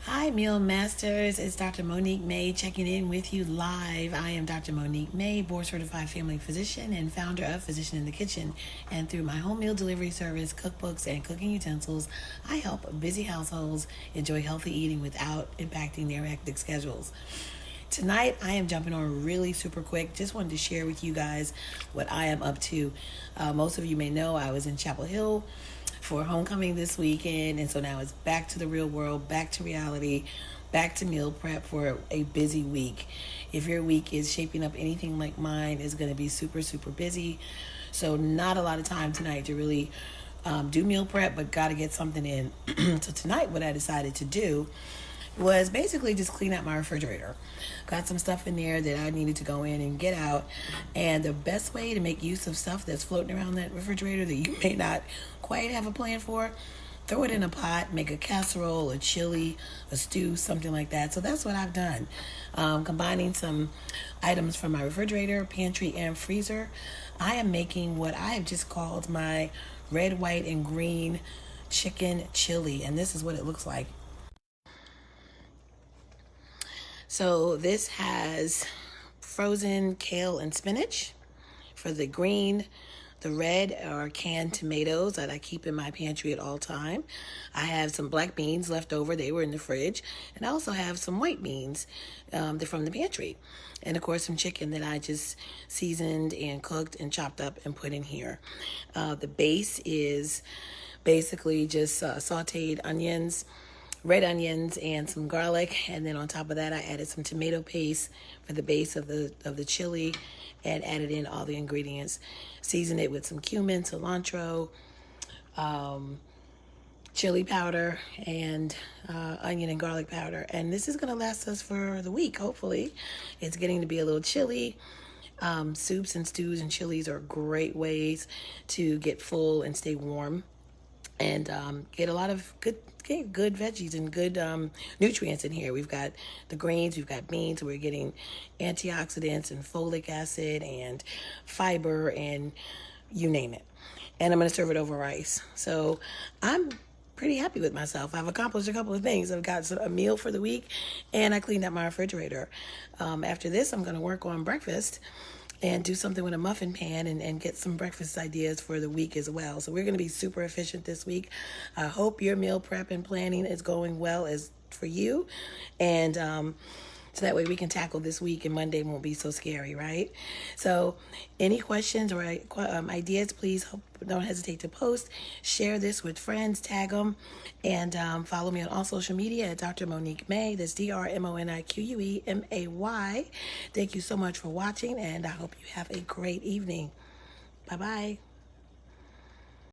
Hi, Meal Masters. It's Dr. Monique May checking in with you live. I am Dr. Monique May, board certified family physician and founder of Physician in the Kitchen. And through my home meal delivery service, cookbooks, and cooking utensils, I help busy households enjoy healthy eating without impacting their hectic schedules. Tonight, I am jumping on really super quick. Just wanted to share with you guys what I am up to. Most of you may know I was in Chapel Hill for homecoming this weekend, and so now it's back to the real world, back to reality, back to meal prep for a busy week. If your week is shaping up anything like mine, it's going to be super, super busy. So, not a lot of time tonight to really do meal prep, but got to get something in. So, tonight, what I decided to do was basically just clean out my refrigerator. Got some stuff in there that I needed to go in and get out. And the best way to make use of stuff that's floating around that refrigerator that you may not quite have a plan for, throw it in a pot, make a casserole, a chili, a stew, something like that. So that's what I've done. Combining some items from my refrigerator, pantry, and freezer, I am making what I have just called my red, white, and green chicken chili. And this is what it looks like. So this has frozen kale and spinach. For the green, the red are canned tomatoes that I keep in my pantry at all time. I have some black beans left over. They were in the fridge. And I also have some white beans from the pantry. And of course, some chicken that I just seasoned and cooked and chopped up and put in here. The base is basically just sauteed onions, red onions, and some garlic, and then on top of that I added some tomato paste for the base of the chili, and added in all the ingredients. Seasoned it with some cumin, cilantro, chili powder, and onion and garlic powder. And this is going to last us for the week, hopefully. It's getting to be a little chilly. Soups and stews and chilies are great ways to get full and stay warm, and get a lot of good veggies and good nutrients in here. We've got the greens, we've got beans, we're getting antioxidants and folic acid and fiber and you name it. And I'm going to serve it over rice. So I'm pretty happy with myself. I've accomplished a couple of things. I've got a meal for the week, and I cleaned up my refrigerator. After this, I'm going to work on breakfast and do something with a muffin pan, and get some breakfast ideas for the week as well. So we're going to be super efficient this week. I hope your meal prep and planning is going well as for you. And so that way we can tackle this week and Monday won't be so scary, right? So any questions or ideas, please don't hesitate to post. Share this with friends, tag them, and follow me on all social media at Dr. Monique May. That's DrMoniqueMay. Thank you so much for watching, and I hope you have a great evening. Bye-bye.